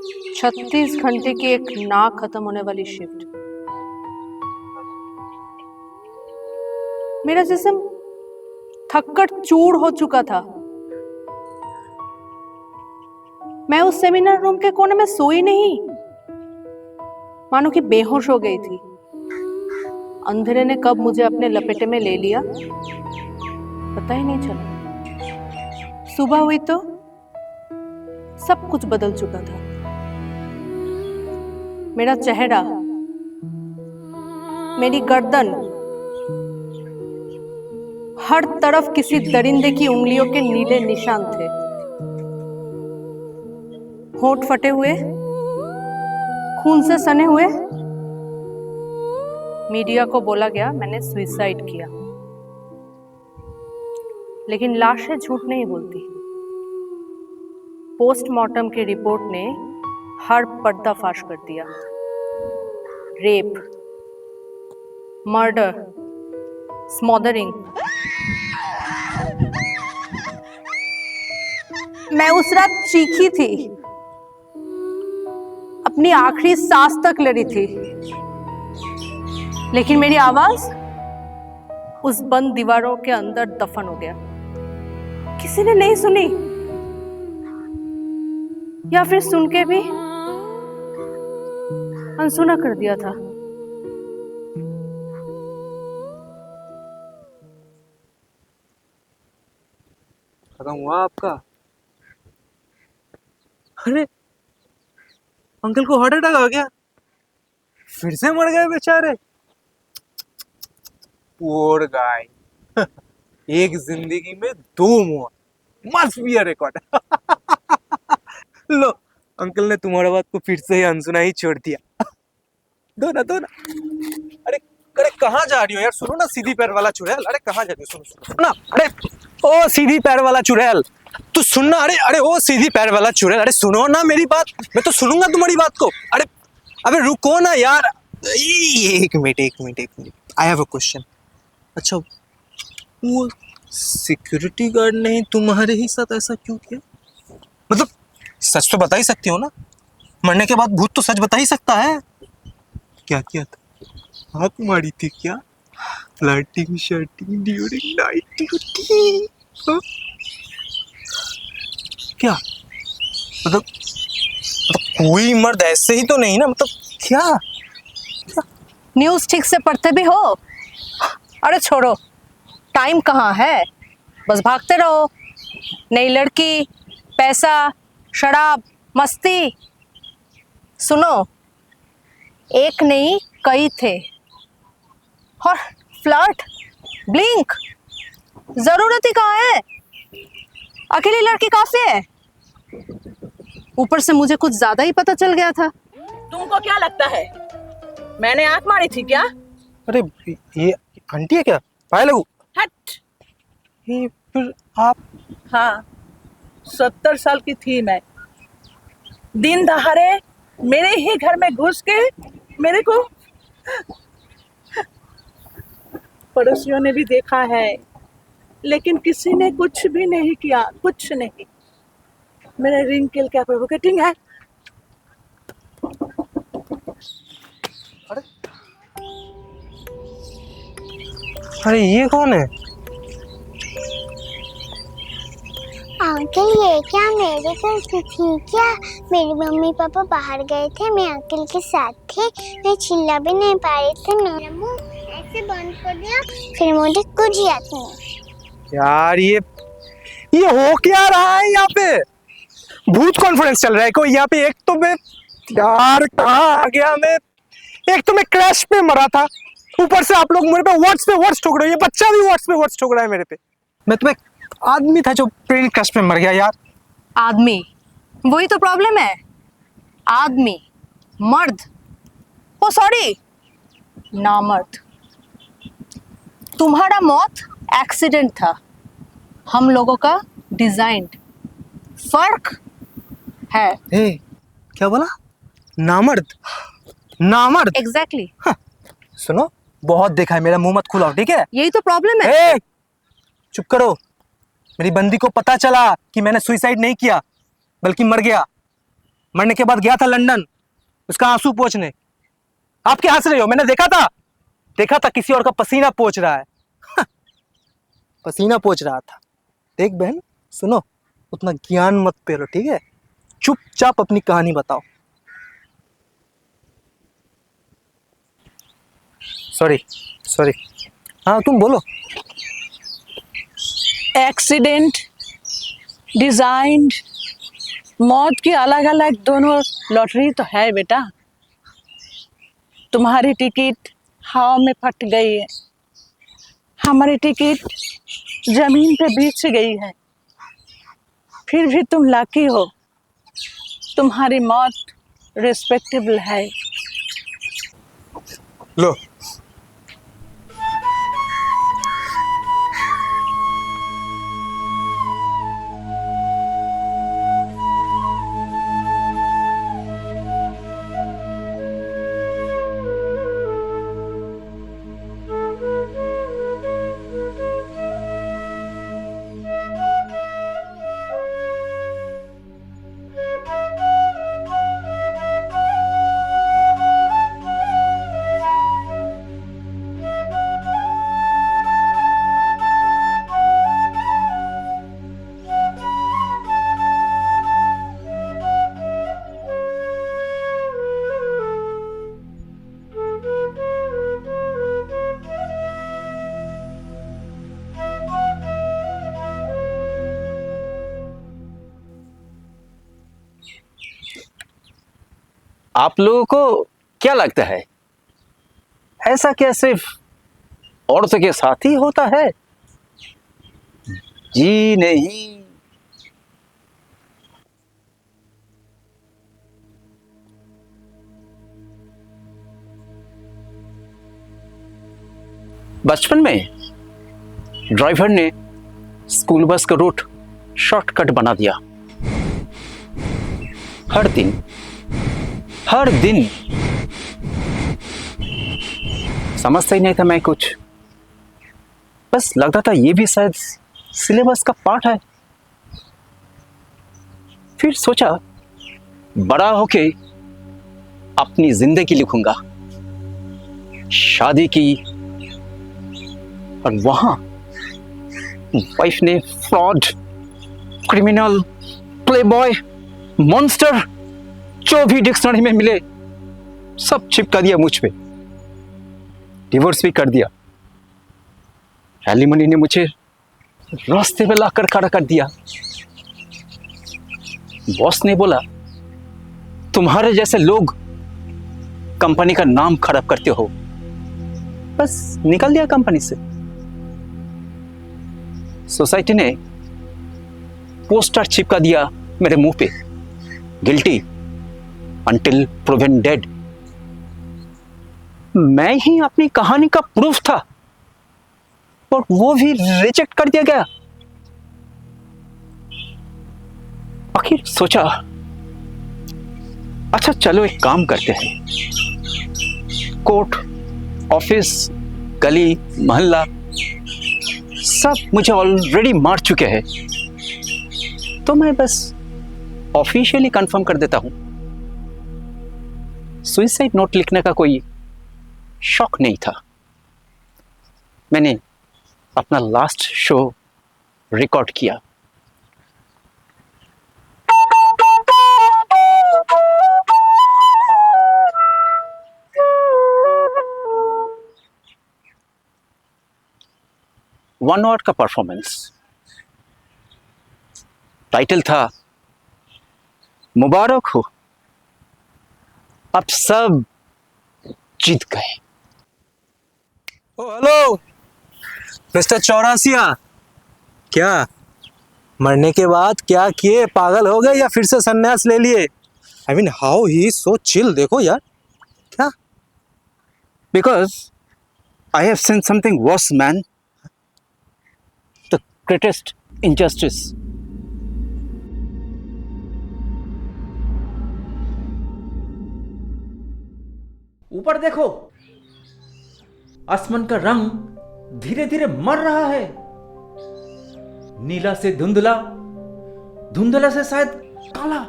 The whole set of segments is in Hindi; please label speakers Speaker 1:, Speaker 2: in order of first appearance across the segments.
Speaker 1: 36 घंटे की एक ना खत्म होने वाली शिफ्ट। मेरा जिस्म थककर चूर हो चुका था। मैं उस सेमिनार रूम के कोने में सोई नहीं, मानो कि बेहोश हो गई थी। अंधेरे ने कब मुझे अपने लपेटे में ले लिया पता ही नहीं चला। सुबह हुई तो सब कुछ बदल चुका था। मेरा चेहरा, मेरी गर्दन, हर तरफ किसी दरिंदे की उंगलियों के नीले निशान थे। होंठ फटे हुए, खून से सने हुए। मीडिया को बोला गया मैंने सुसाइड किया, लेकिन लाशें झूठ नहीं बोलती। पोस्टमार्टम की रिपोर्ट ने हर पर्दाफाश कर दिया। Rape, murder, smothering. मैं उस रात चीखी थी, अपनी आखिरी सांस तक लड़ी थी, लेकिन मेरी आवाज उस बंद दीवारों के अंदर दफन हो गया। किसी ने नहीं सुनी, या फिर सुन के भी अनसुना कर दिया था।
Speaker 2: खत्म हुआ आपका? अरे अंकल को हार्ट अटैक आ गया, फिर से मर गए बेचारे। पोर गाय। एक जिंदगी में 2 मौत, must be a record. Low, uncle ने तुम्हारे बात को फिर से ही अनसुना ही छोड़ दिया। दो ना। अरे अरे कहाँ जा रही हो यार? सुनो ना, सीधी पैर वाला चुड़ैल। अरे कहाँ जा रही हो? सुनो ना। अरे ओ सीधी पैर वाला चुड़ैल, तू सुनना। अरे ओ सीधी पैर वाला चुड़ैल, अरे सुनो ना मेरी बात। मैं तो सुनूंगा तुम्हारी बात को। अरे अबे रुको ना यार। एक minute. I have a question. अच्छा, वो सिक्योरिटी गार्ड ने तुम्हारे ही साथ ऐसा क्यों किया? मतलब सच तो बता ही सकती हो ना? मरने के बाद भूत तो सच बता ही सकता है। क्या किया था? आँख मारी थी क्या? Flirting shirting during night duty? क्या मतलब कोई मर्द ऐसे ही तो नहीं ना? मतलब क्या?
Speaker 1: न्यूज़ ठीक से पढ़ते भी हो? अरे छोड़ो, टाइम कहाँ है, बस भागते रहो। नई लड़की, पैसा, शराब, मस्ती। सुनो, एक नहीं कई थे। और फ्लर्ट, ब्लिंक, जरूरत ही कहाँ है? अकेली लड़की काफी है। ऊपर से मुझे कुछ ज्यादा ही पता चल गया था।
Speaker 3: तुमको क्या लगता है मैंने आंख मारी थी क्या?
Speaker 2: अरे ये आंटी है क्या? पाए लगू।
Speaker 3: हट।
Speaker 2: ये फिर आप?
Speaker 3: हाँ, 70 साल की थी मैं। दिन दहाड़े मेरे ही घर में घुस के मेरे को पड़ोसियों ने भी देखा है, लेकिन किसी ने कुछ भी नहीं किया, कुछ नहीं। मेरे रिंग किल क्या प्रोवोकेटिंग है?
Speaker 2: अरे ये कौन है?
Speaker 4: अंकल ये क्या मेरे घर से थी क्या? मेरी मम्मी पापा बाहर गए थे, मैं अंकल के साथ थी। मैं चिल्ला भी नहीं पा रही थी, मेरा मुंह ऐसे बंद कर दिया, फिर मुझे कुछ याद नहीं।
Speaker 2: यार ये हो क्या रहा है यहाँ पे? भूत कॉन्फ्रेंस चल रहा है कोई यहाँ पे? एक तो मैं यार कहाँ आ गया मैं? एक तो मैं क्रैश पे मरा था, ऊपर से आप लोग मेरे पे वर्ड्स ठोक रहे हो। ये बच्चा भी वर्ड्स पे वर्ड्स ठोक रहा है मेरे पे। मैं तो एक आदमी था जो प्लेन क्रैश पे मर गया यार।
Speaker 1: आदमी, वही तो प्रॉब्लम है। आदमी, मर्द, ओ सॉरी, नामर्द। तुम्हारा मौत एक्सीडेंट था, हम लोगों का डिजाइन्ड। फर्क है।
Speaker 2: क्या बोला? नामर्द? नामर्द?
Speaker 1: एग्जैक्टली।
Speaker 2: सुनो, बहुत देखा है, मेरा मुंह मत खुलाओ, ठीक है?
Speaker 1: यही तो प्रॉब्लम है।
Speaker 2: चुप करो। मेरी बंदी को पता चला कि मैंने सुसाइड नहीं किया बल्कि मर गया। मरने के बाद गया था लंदन उसका आंसू पोंछने। आप क्या हंस रहे हो? मैंने देखा था किसी और का पसीना पोंछ रहा है। पसीना पोंछ रहा था। देख बहन, सुनो, उतना ज्ञान मत पेलो, ठीक है? चुपचाप अपनी कहानी बताओ। सॉरी। हाँ तुम बोलो।
Speaker 3: एक्सीडेंट, डिजाइन, मौत की अलग अलग दोनों लॉटरी तो है बेटा। तुम्हारी टिकट हवा में फट गई है, हमारी टिकट जमीन पे बिछ गई है। फिर भी तुम लकी हो, तुम्हारी मौत रिस्पेक्टेबल है।
Speaker 2: लो,
Speaker 5: आप लोगों को क्या लगता है ऐसा क्या सिर्फ औरतों के साथ ही होता है? जी नहीं। बचपन में ड्राइवर ने स्कूल बस का रूट शॉर्टकट बना दिया। हर दिन समझता ही नहीं था मैं कुछ, बस लगता था ये भी शायद सिलेबस का पार्ट है। फिर सोचा बड़ा होके अपनी जिंदगी लिखूंगा। शादी की और वहां वाइफ ने फ्रॉड, क्रिमिनल, प्लेबॉय, मॉन्स्टर जो भी डिक्शनरी में मिले सब चिपका दिया मुझ पे। डिवोर्स भी कर दिया। एलिमनी ने मुझे रास्ते में लाकर खड़ा कर दिया। बॉस ने बोला तुम्हारे जैसे लोग कंपनी का नाम खराब करते हो, बस निकल दिया कंपनी से। सोसाइटी ने पोस्टर चिपका दिया मेरे मुंह पे, गिल्टी अंटिल प्रूवन डेड। मैं ही अपनी कहानी का प्रूफ था और वो भी रिजेक्ट कर दिया गया। आखिर सोचा अच्छा चलो एक काम करते हैं, कोर्ट, ऑफिस, गली, मोहल्ला सब मुझे ऑलरेडी मार चुके हैं, तो मैं बस ऑफिशियली कंफर्म कर देता हूं। सुइसाइड नोट लिखने का कोई शौक नहीं था। मैंने अपना लास्ट शो रिकॉर्ड किया। वन आवर का परफॉर्मेंस। टाइटल था मुबारक हो, अब सब जीत गए।
Speaker 2: ओ हेलो मिस्टर चौरासिया, क्या मरने के बाद क्या किए? पागल हो गए या फिर से संन्यास ले लिए? I mean how he so chill. देखो यार क्या।
Speaker 5: Because I have seen something worse, man. The greatest injustice.
Speaker 6: ऊपर देखो, आसमान का रंग धीरे धीरे मर रहा है। नीला से धुंधला, धुंधला से शायद काला,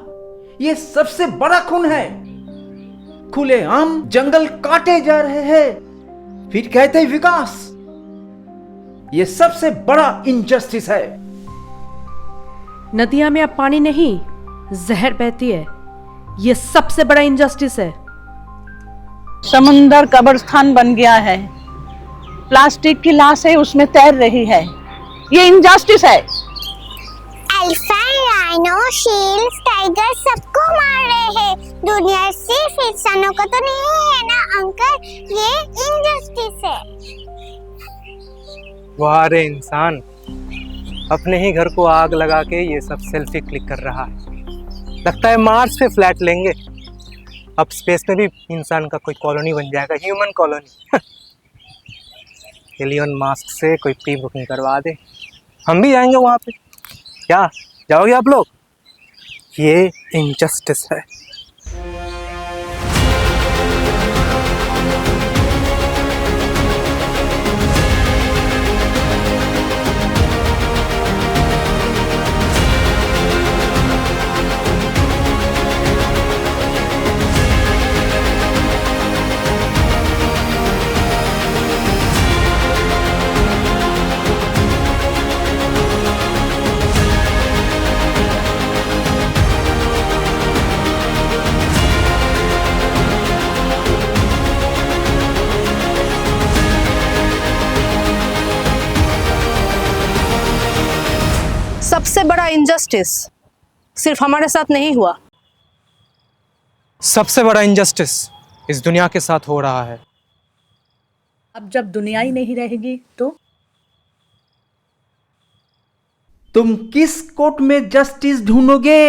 Speaker 6: ये सबसे बड़ा खून है। खुलेआम जंगल काटे जा रहे हैं, फिर कहते हैं विकास। ये सबसे बड़ा इनजस्टिस है।
Speaker 7: नदियां में अब पानी नहीं, जहर बहती है। ये सबसे बड़ा इनजस्टिस है।
Speaker 3: समुंदर कब्रिस्तान बन गया है, प्लास्टिक की लाशें उसमें तैर रही है। ये इनजस्टिस है।
Speaker 4: एलिफेंट, राइनो, शील्स, टाइगर सबको मार रहे हैं। दुनिया सिर्फ इंसानों को तो नहीं है ना अंकल, ये इनजस्टिस है।
Speaker 2: वाह रे इंसान, अपने ही घर को आग लगा के ये सब सेल्फी क्लिक कर रहा है। लगता है मार्स पे फ्लैट लेंगे। अब स्पेस में भी इंसान का कोई कॉलोनी बन जाएगा, ह्यूमन कॉलोनी। एलियन मास्क से कोई प्री बुकिंग करवा दे, हम भी जाएंगे वहां पे। क्या जाओगे आप लोग? ये इनजस्टिस है।
Speaker 1: सबसे बड़ा इनजस्टिस सिर्फ हमारे साथ नहीं हुआ,
Speaker 2: सबसे बड़ा इनजस्टिस इस दुनिया के साथ हो रहा है।
Speaker 3: अब जब दुनिया ही नहीं रहेगी तो
Speaker 6: तुम किस कोर्ट में जस्टिस ढूंढोगे?